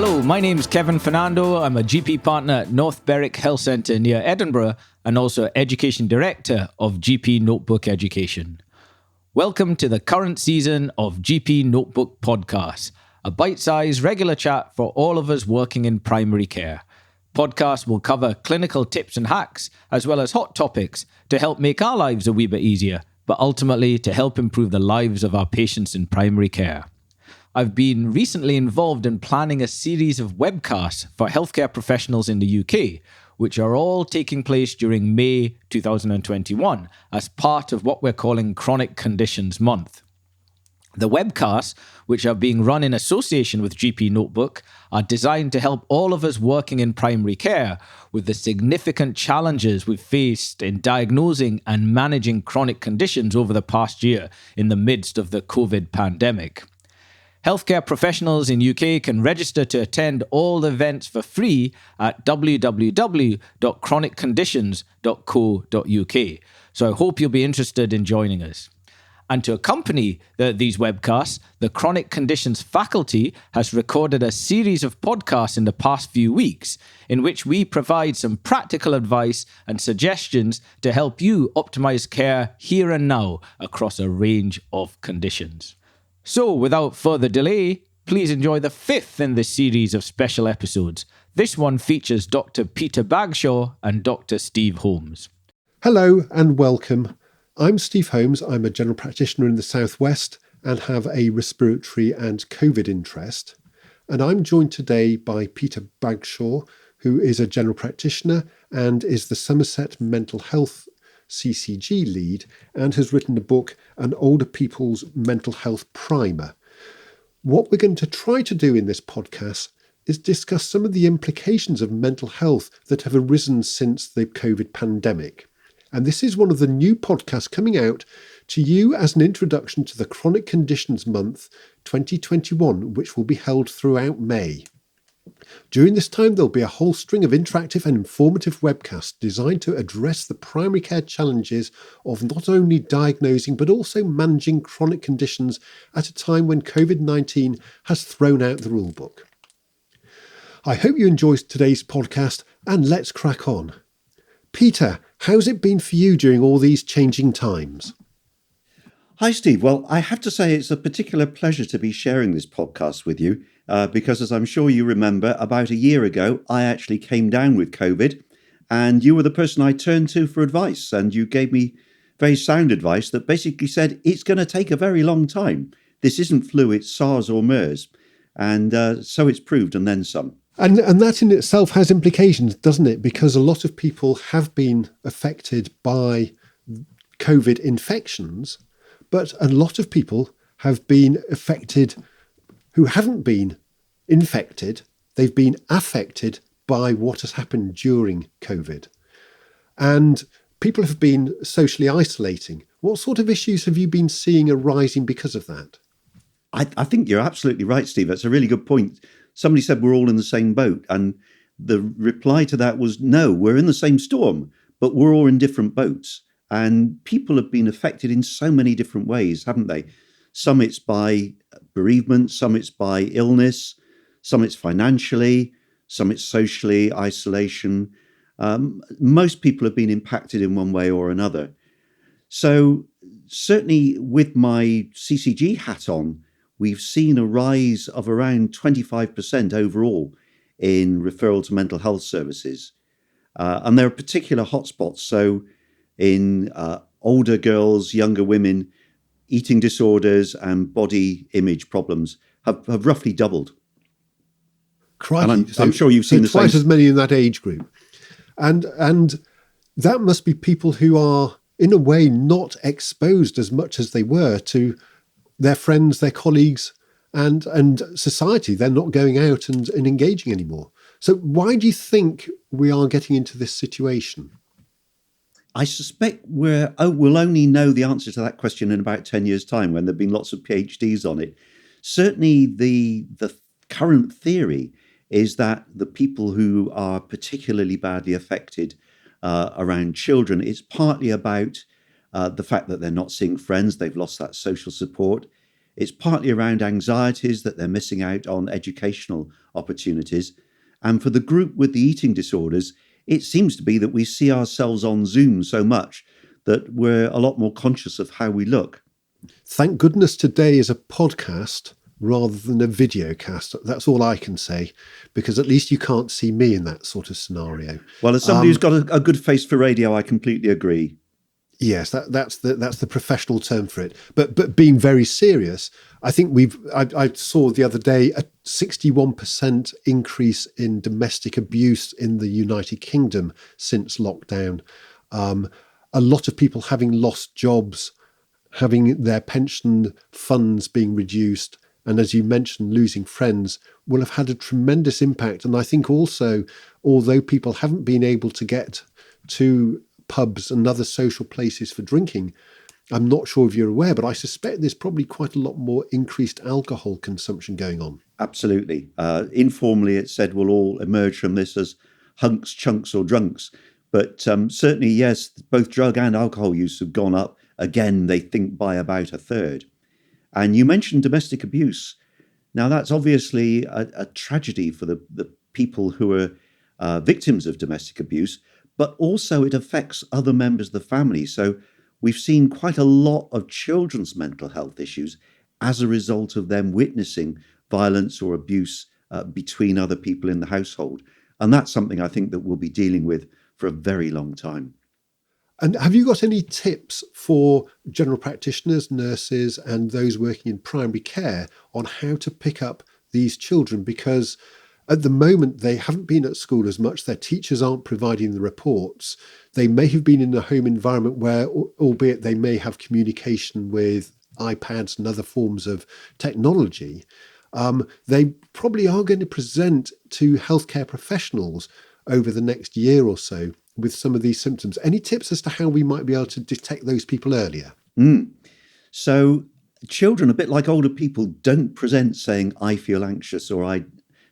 Hello, my name's Kevin Fernando. I'm a GP partner at North Berwick Health Centre near Edinburgh and also Education Director of GPnotebook Education. Welcome to the current season of GPnotebook Podcast, a bite-sized regular chat for all of us working in primary care. Podcast will cover clinical tips and hacks as well as hot topics to help make our lives a wee bit easier, but ultimately to help improve the lives of our patients in primary care. I've been recently involved in planning a series of webcasts for healthcare professionals in the UK, which are all taking place during May 2021 as part of what we're calling Chronic Conditions Month. The webcasts, which are being run in association with GPnotebook, are designed to help all of us working in primary care with the significant challenges we've faced in diagnosing and managing chronic conditions over the past year in the midst of the COVID pandemic. Healthcare professionals in UK can register to attend all the events for free at www.chronicconditions.co.uk. So I hope you'll be interested in joining us. And to accompany these webcasts, the Chronic Conditions faculty has recorded a series of podcasts in the past few weeks in which we provide some practical advice and suggestions to help you optimize care here and now across a range of conditions. So, without further delay, please enjoy the fifth in this series of special episodes. This one features Dr. Peter Bagshaw and Dr. Steve Holmes. Hello and welcome. I'm Steve Holmes. I'm a general practitioner in the Southwest and have a respiratory and COVID interest. And I'm joined today by Peter Bagshaw, who is a general practitioner and is the Somserset Mental Health CCG lead and has written a book, An Older People's Mental Health Primer. What we're going to try to do in this podcast is discuss some of the implications of mental health that have arisen since the COVID pandemic. And this is one of the new podcasts coming out to you as an introduction to the Chronic Conditions Month 2021, which will be held throughout May. During this time, there'll be a whole string of interactive and informative webcasts designed to address the primary care challenges of not only diagnosing but also managing chronic conditions at a time when COVID-19 has thrown out the rulebook. I hope you enjoyed today's podcast and let's crack on. Peter, how's it been for you during all these changing times? Hi, Steve. Well, I have to say it's a particular pleasure to be sharing this podcast with you because, as I'm sure you remember, about a year ago, I actually came down with COVID and you were the person I turned to for advice. And you gave me very sound advice that basically said, it's going to take a very long time. This isn't flu, it's SARS or MERS. And so it's proved and then some. And that in itself has implications, doesn't it? Because a lot of people have been affected by COVID infections, but a lot of people have been affected who haven't been infected. They've been affected by what has happened during COVID. And people have been socially isolating. What sort of issues have you been seeing arising because of that? I think you're absolutely right, Steve. That's a really good point. Somebody said we're all in the same boat. And the reply to that was, no, we're in the same storm, but we're all in different boats. And people have been affected in so many different ways, haven't they? Some it's by bereavement, some it's by illness, some it's financially, some it's socially, isolation. Most people have been impacted in one way or another. So certainly with my CCG hat on, we've seen a rise of around 25% overall in referral to mental health services. And there are particular hotspots. So in older girls, younger women, eating disorders and body image problems have roughly doubled. Crikey. And I'm sure you've seen the same. Twice as many in that age group. And that must be people who are, in a way, not exposed as much as they were to their friends, their colleagues, and society. They're not going out and engaging anymore. So why do you think we are getting into this situation? I suspect we'll only know the answer to that question in about 10 years' time when there have been lots of PhDs on it. Certainly the current theory is that the people who are particularly badly affected around children, it's partly about the fact that they're not seeing friends, they've lost that social support. It's partly around anxieties that they're missing out on educational opportunities. And for the group with the eating disorders, it seems to be that we see ourselves on Zoom so much that we're a lot more conscious of how we look. Thank goodness today is a podcast rather than a video cast. That's all I can say, because at least you can't see me in that sort of scenario. Well, as somebody who's got a good face for radio, I completely agree. Yes, that's the professional term for it. But being very serious, I think I saw the other day a 61% increase in domestic abuse in the United Kingdom since lockdown. A lot of people having lost jobs, having their pension funds being reduced, and as you mentioned, losing friends will have had a tremendous impact. And I think also, although people haven't been able to get to pubs and other social places for drinking, I'm not sure if you're aware, but I suspect there's probably quite a lot more increased alcohol consumption going on. Absolutely. Informally, it said we'll all emerge from this as hunks, chunks or drunks. But certainly, yes, both drug and alcohol use have gone up. Again, they think by about a third. And you mentioned domestic abuse. Now, that's obviously a tragedy for the people who are victims of domestic abuse, but also it affects other members of the family. So we've seen quite a lot of children's mental health issues as a result of them witnessing violence or abuse between other people in the household. And that's something I think that we'll be dealing with for a very long time. And have you got any tips for general practitioners, nurses, and those working in primary care on how to pick up these children? Because at the moment, they haven't been at school as much. Their teachers aren't providing the reports. They may have been in a home environment where, albeit they may have communication with iPads and other forms of technology, they probably are going to present to healthcare professionals over the next year or so with some of these symptoms. Any tips as to how we might be able to detect those people earlier? So children, a bit like older people, don't present saying, I feel anxious or I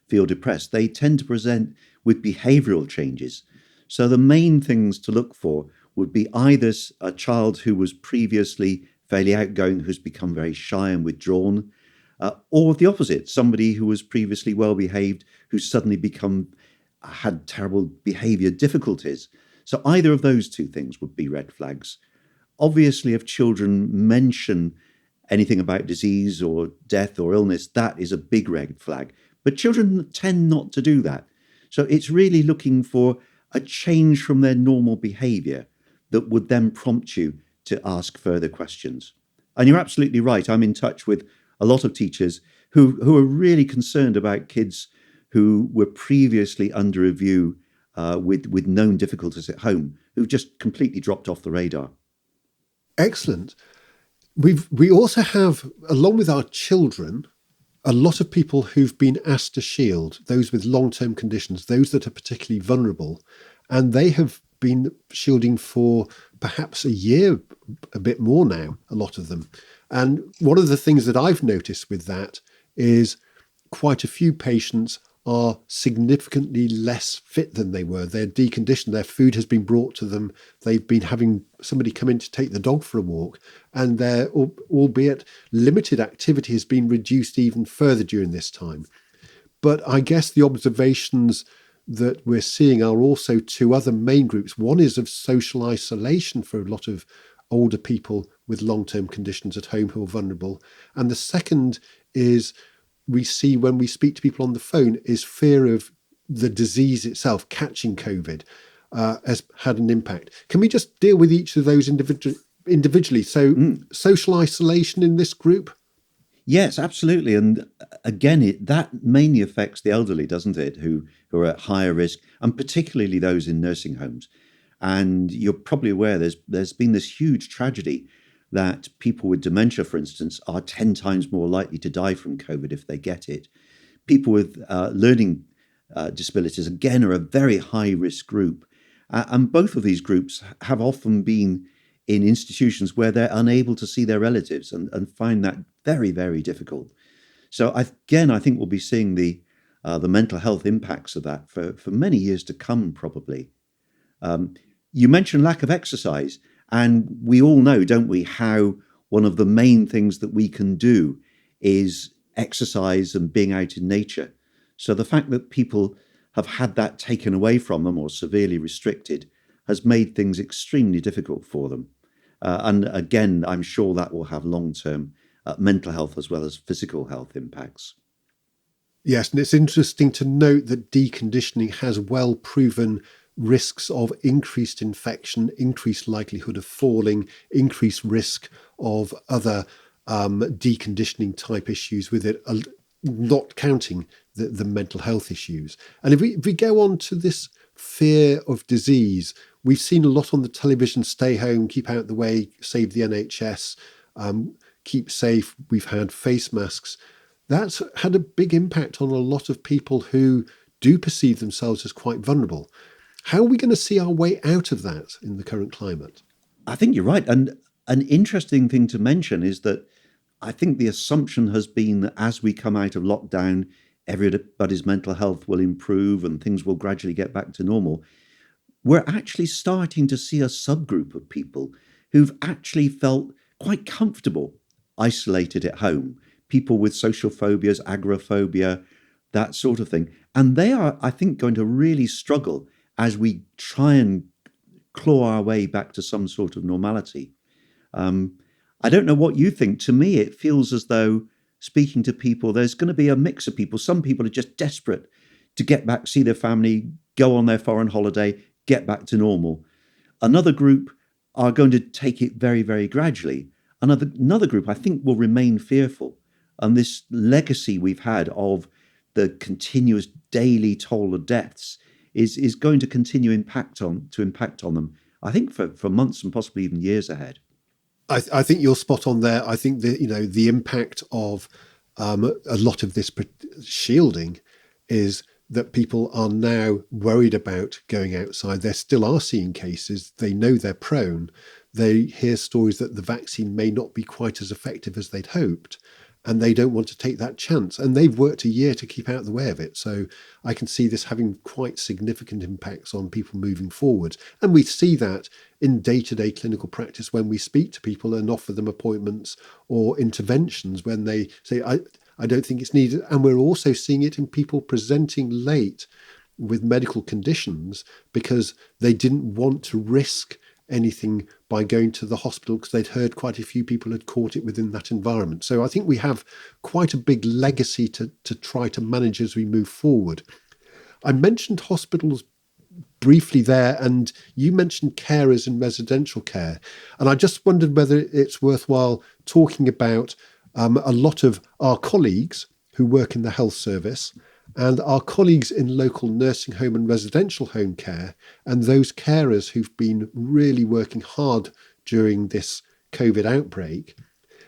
feel depressed. They tend to present with behavioural changes. So the main things to look for would be either a child who was previously fairly outgoing, who's become very shy and withdrawn, or the opposite, somebody who was previously well-behaved, who's suddenly had terrible behaviour difficulties. So either of those two things would be red flags. Obviously, if children mention anything about disease or death or illness, that is a big red flag. But children tend not to do that. So it's really looking for a change from their normal behaviour that would then prompt you to ask further questions. And you're absolutely right. I'm in touch with a lot of teachers who are really concerned about kids who were previously under review with known difficulties at home, who've just completely dropped off the radar. Excellent. We also have, along with our children, a lot of people who've been asked to shield, those with long-term conditions, those that are particularly vulnerable, and they have been shielding for perhaps a year, a bit more now, a lot of them. And one of the things that I've noticed with that is quite a few patients are significantly less fit than they were. They're deconditioned. Their food has been brought to them. They've been having somebody come in to take the dog for a walk, and their, albeit limited activity, has been reduced even further during this time. But I guess the observations that we're seeing are also two other main groups. One is of social isolation for a lot of older people with long-term conditions at home who are vulnerable. And the second is we see when we speak to people on the phone is fear of the disease itself, catching COVID, has had an impact. Can we just deal with each of those individually? So social isolation in this group? Yes, absolutely. And again, that mainly affects the elderly, doesn't it, who are at higher risk, and particularly those in nursing homes. And you're probably aware there's been this huge tragedy that people with dementia, for instance, are 10 times more likely to die from COVID if they get it. People with learning disabilities, again, are a very high-risk group. And both of these groups have often been in institutions where they're unable to see their relatives and find that very, very difficult. So I think we'll be seeing the mental health impacts of that for many years to come, probably. You mentioned lack of exercise, and we all know, don't we, how one of the main things that we can do is exercise and being out in nature. So the fact that people have had that taken away from them or severely restricted has made things extremely difficult for them. And again, I'm sure that will have long-term mental health as well as physical health impacts. Yes, and it's interesting to note that deconditioning has well proven risks of increased infection, increased likelihood of falling, increased risk of other deconditioning type issues with it, not counting the mental health issues. And if we go on to this fear of disease, we've seen a lot on the television: stay home, keep out the way, save the NHS, keep safe. We've had face masks. That's had a big impact on a lot of people who do perceive themselves as quite vulnerable. How are we going to see our way out of that in the current climate? I think you're right. And an interesting thing to mention is that I think the assumption has been that as we come out of lockdown, everybody's mental health will improve and things will gradually get back to normal. We're actually starting to see a subgroup of people who've actually felt quite comfortable isolated at home. People with social phobias, agoraphobia, that sort of thing. And they are, I think, going to really struggle as we try and claw our way back to some sort of normality. I don't know what you think. To me, it feels as though speaking to people, there's going to be a mix of people. Some people are just desperate to get back, see their family, go on their foreign holiday, get back to normal. Another group are going to take it very, very gradually. Another group, I think, will remain fearful. And this legacy we've had of the continuous daily toll of deaths is going to continue impact on them, I think, for months and possibly even years ahead. I think you're spot on there. I think that, the impact of a lot of this shielding is that people are now worried about going outside. They still are seeing cases. They know they're prone. They hear stories that the vaccine may not be quite as effective as they'd hoped, and they don't want to take that chance. And they've worked a year to keep out of the way of it. So I can see this having quite significant impacts on people moving forward. And we see that in day-to-day clinical practice when we speak to people and offer them appointments or interventions when they say, I don't think it's needed. And we're also seeing it in people presenting late with medical conditions because they didn't want to risk anything by going to the hospital because they'd heard quite a few people had caught it within that environment. So I think we have quite a big legacy to try to manage as we move forward. I mentioned hospitals briefly there, and you mentioned carers in residential care. And I just wondered whether it's worthwhile talking about a lot of our colleagues who work in the health service and our colleagues in local nursing home and residential home care, and those carers who've been really working hard during this COVID outbreak.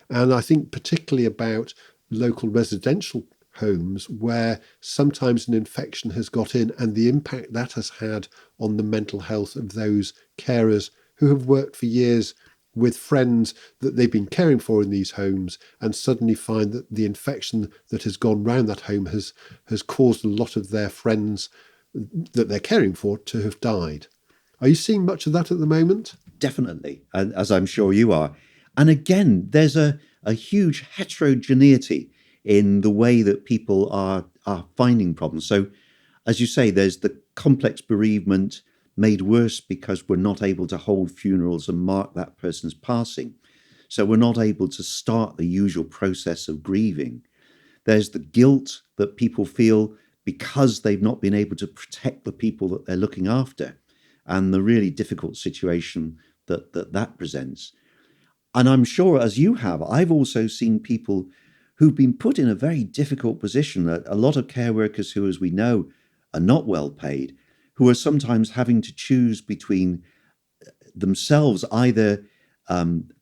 And I think particularly about local residential homes where sometimes an infection has got in and the impact that has had on the mental health of those carers who have worked for years with friends that they've been caring for in these homes and suddenly find that the infection that has gone round that home has caused a lot of their friends that they're caring for to have died. Are you seeing much of that at the moment? Definitely, as I'm sure you are. And again, there's a huge heterogeneity in the way that people are finding problems. So, as you say, there's the complex bereavement made worse because we're not able to hold funerals and mark that person's passing. So we're not able to start the usual process of grieving. There's the guilt that people feel because they've not been able to protect the people that they're looking after, and the really difficult situation that presents. And I'm sure, as you have, I've also seen people who've been put in a very difficult position. A lot of care workers who, as we know, are not well paid, who are sometimes having to choose between themselves either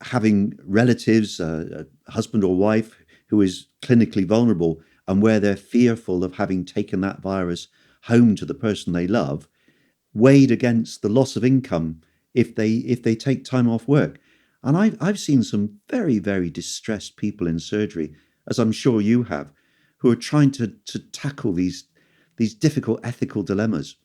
having relatives, a husband or wife who is clinically vulnerable, and where they're fearful of having taken that virus home to the person they love, weighed against the loss of income if they take time off work. And I've seen some very, very distressed people in surgery, as I'm sure you have, who are trying to tackle these difficult ethical dilemmas.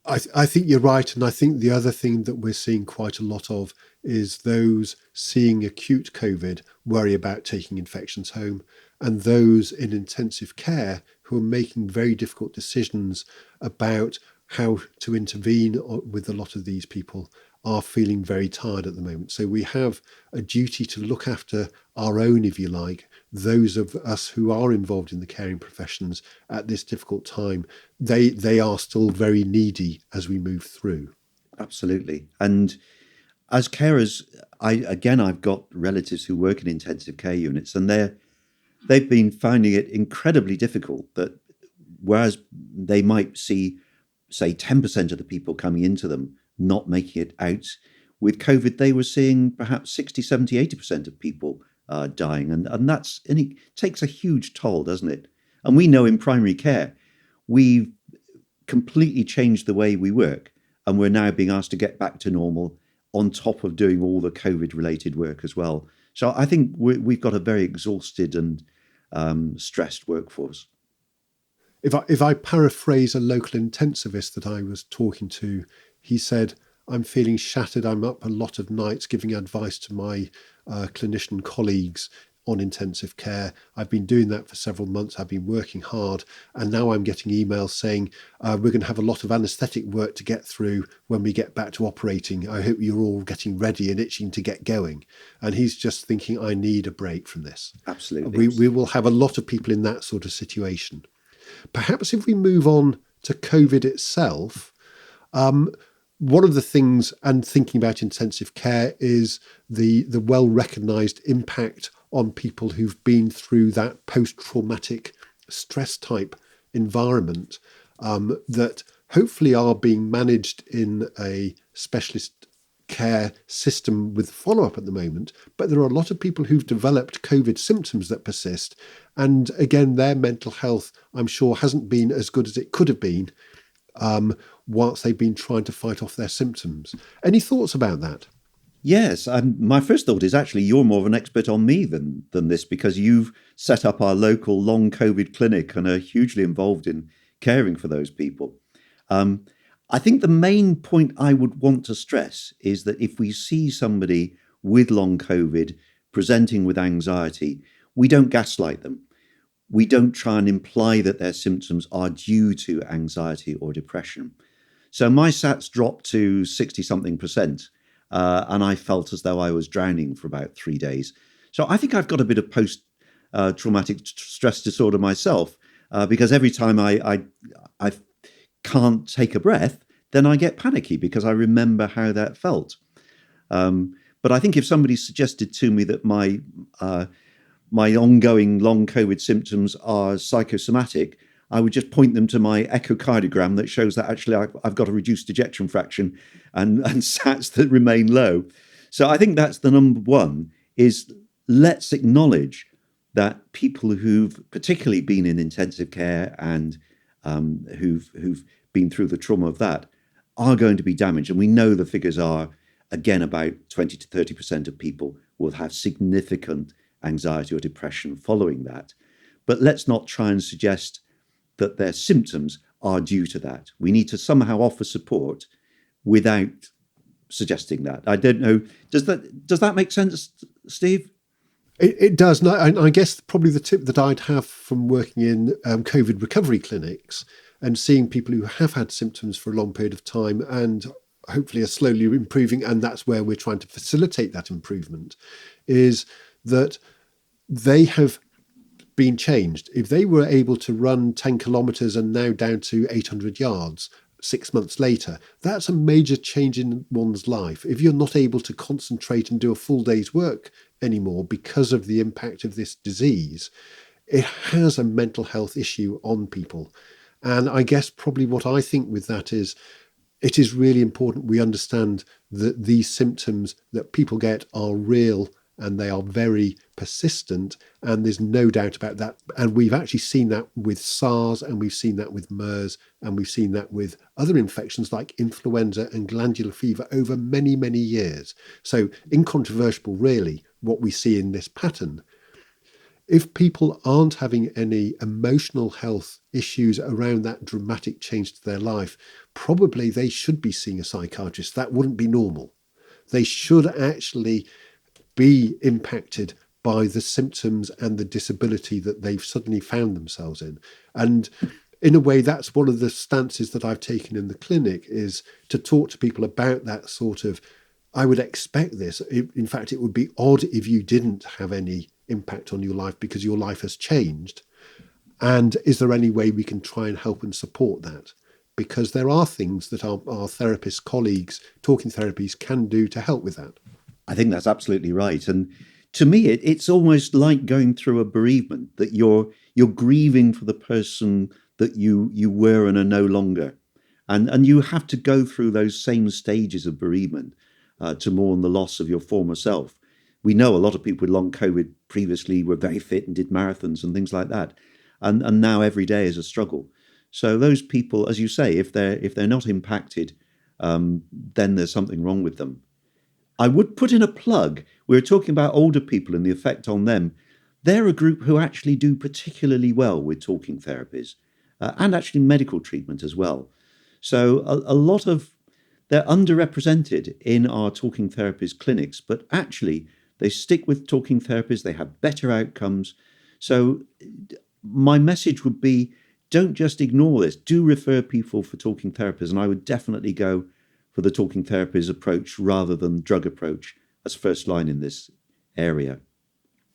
I think you're right. And I think the other thing that we're seeing quite a lot of is those seeing acute COVID worry about taking infections home. and those in intensive care who are making very difficult decisions about how to intervene with a lot of these people are feeling very tired at the moment. So we have a duty to look after our own, if you like, those of us who are involved in the caring professions at this difficult time. They are still very needy as we move through. Absolutely. And as carers, I've got relatives who work in intensive care units, and they've been finding it incredibly difficult that whereas they might see, say, 10% of the people coming into them not making it out, with COVID, they were seeing perhaps 60, 70, 80% of people dying. And it takes a huge toll, doesn't it? And we know in primary care, we've completely changed the way we work. And we're now being asked to get back to normal on top of doing all the COVID-related work as well. So I think we've got a very exhausted and stressed workforce. If I paraphrase a local intensivist that I was talking to, he said, "I'm feeling shattered. I'm up a lot of nights giving advice to my clinician colleagues on intensive care. I've been doing that for several months. I've been working hard. And now I'm getting emails saying, we're going to have a lot of anaesthetic work to get through when we get back to operating. I hope you're all getting ready and itching to get going." And he's just thinking, I need a break from this. Absolutely. We will have a lot of people in that sort of situation. Perhaps if we move on to COVID itself, one of the things, and thinking about intensive care, is the well-recognised impact on people who've been through that post-traumatic stress type environment that hopefully are being managed in a specialist care system with follow-up at the moment. But there are a lot of people who've developed COVID symptoms that persist. And again, their mental health, I'm sure, hasn't been as good as it could have been whilst they've been trying to fight off their symptoms. Any thoughts about that? Yes, my first thought is actually you're more of an expert on me than this, because you've set up our local long COVID clinic and are hugely involved in caring for those people. I think the main point I would want to stress is that if we see somebody with long COVID presenting with anxiety, we don't gaslight them. We don't try and imply that their symptoms are due to anxiety or depression. So my SATs dropped to 60-something%. And I felt as though I was drowning for about 3 days. So I think I've got a bit of post-traumatic stress disorder myself, because every time I can't take a breath, then I get panicky because I remember how that felt. But I think if somebody suggested to me that my ongoing long COVID symptoms are psychosomatic, I would just point them to my echocardiogram that shows that actually I've got a reduced ejection fraction and SATs that remain low. So I think that's the number one, is let's acknowledge that people who've particularly been in intensive care and who've been through the trauma of that are going to be damaged. And we know the figures are, again, about 20 to 30% of people will have significant anxiety or depression following that. But let's not try and suggest that their symptoms are due to that. We need to somehow offer support without suggesting that. I don't know. Does that make sense, Steve? It does. And I guess probably the tip that I'd have from working in COVID recovery clinics and seeing people who have had symptoms for a long period of time and hopefully are slowly improving, and that's where we're trying to facilitate that improvement, is that they have been changed. If they were able to run 10 kilometres and now down to 800 yards 6 months later, that's a major change in one's life. If you're not able to concentrate and do a full day's work anymore because of the impact of this disease, it has a mental health issue on people. And I guess probably what I think with that is, it is really important we understand that these symptoms that people get are real and they are very persistent, and there's no doubt about that. And we've actually seen that with SARS, and we've seen that with MERS, and we've seen that with other infections like influenza and glandular fever over many, many years. So incontrovertible, really, what we see in this pattern. If people aren't having any emotional health issues around that dramatic change to their life, probably they should be seeing a psychiatrist. That wouldn't be normal. They should actually be impacted by the symptoms and the disability that they've suddenly found themselves in. And in a way, that's one of the stances that I've taken in the clinic, is to talk to people about that sort of, I would expect this. In fact, it would be odd if you didn't have any impact on your life because your life has changed. And is there any way we can try and help and support that? Because there are things that our therapist colleagues, talking therapies, can do to help with that. I think that's absolutely right. And to me, it's almost like going through a bereavement, that you're grieving for the person that you were and are no longer. And you have to go through those same stages of bereavement to mourn the loss of your former self. We know a lot of people with long COVID previously were very fit and did marathons and things like that. And now every day is a struggle. So those people, as you say, if they're not impacted, then there's something wrong with them. I would put in a plug. We were talking about older people and the effect on them. They're a group who actually do particularly well with talking therapies and actually medical treatment as well. So a lot of, they're underrepresented in our talking therapies clinics, but actually they stick with talking therapies. They have better outcomes. So my message would be, don't just ignore this. Do refer people for talking therapies. And I would definitely go for the talking therapies approach rather than drug approach as first line in this area.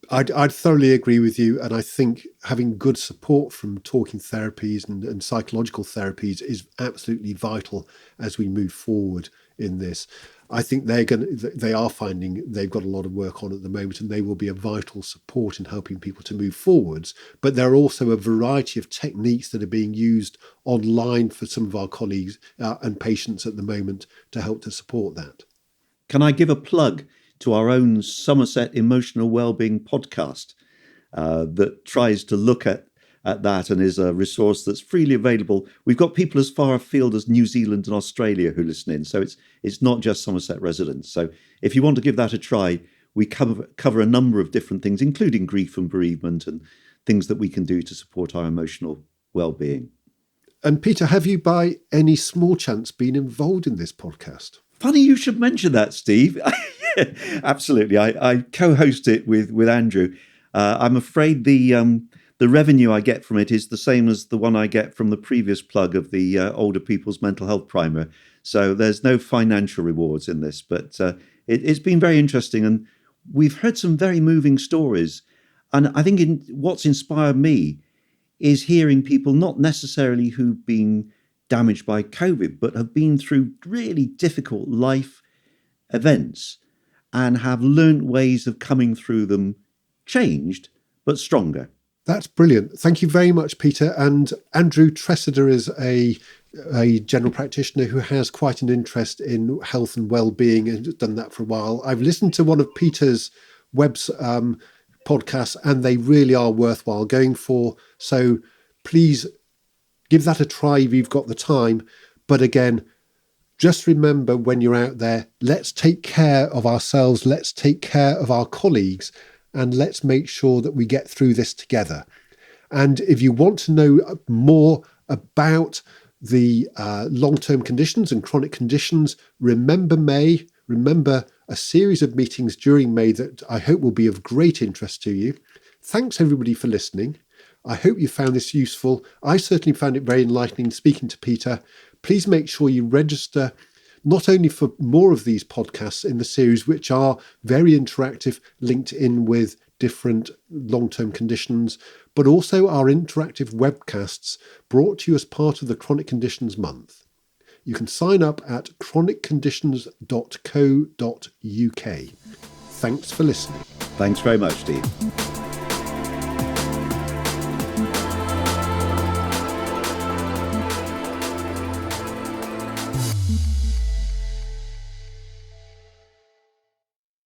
I'd thoroughly agree with you. And I think having good support from talking therapies and psychological therapies is absolutely vital as we move forward in this. I think they are finding they've got a lot of work on at the moment, and they will be a vital support in helping people to move forwards. But there are also a variety of techniques that are being used online for some of our colleagues and patients at the moment to help to support that. Can I give a plug to our own Somserset Emotional Wellbeing podcast that tries to look at that and is a resource that's freely available. We've got people as far afield as New Zealand and Australia who listen in, so it's not just Somerset residents. So if you want to give that a try, we cover a number of different things, including grief and bereavement and things that we can do to support our emotional well-being. And Peter, have you by any small chance been involved in this podcast? Funny you should mention that, Steve. Yeah, absolutely. I co-host it with Andrew. I'm afraid the revenue I get from it is the same as the one I get from the previous plug of the Older People's Mental Health Primer. So there's no financial rewards in this, but it's been very interesting. And we've heard some very moving stories. And I think what's inspired me is hearing people not necessarily who've been damaged by COVID, but have been through really difficult life events and have learnt ways of coming through them, changed, but stronger. That's brilliant. Thank you very much, Peter. And Andrew Tressida is a general practitioner who has quite an interest in health and well-being and has done that for a while. I've listened to one of Peter's podcasts, and they really are worthwhile going for. So please give that a try if you've got the time. But again, just remember when you're out there, let's take care of ourselves, let's take care of our colleagues, and let's make sure that we get through this together. And if you want to know more about the long-term conditions and chronic conditions, remember May, remember a series of meetings during May that I hope will be of great interest to you. Thanks everybody for listening. I hope you found this useful. I certainly found it very enlightening speaking to Peter. Please make sure you register not only for more of these podcasts in the series, which are very interactive, linked in with different long-term conditions, but also our interactive webcasts brought to you as part of the Chronic Conditions Month. You can sign up at chronicconditions.co.uk. Thanks for listening. Thanks very much, Steve.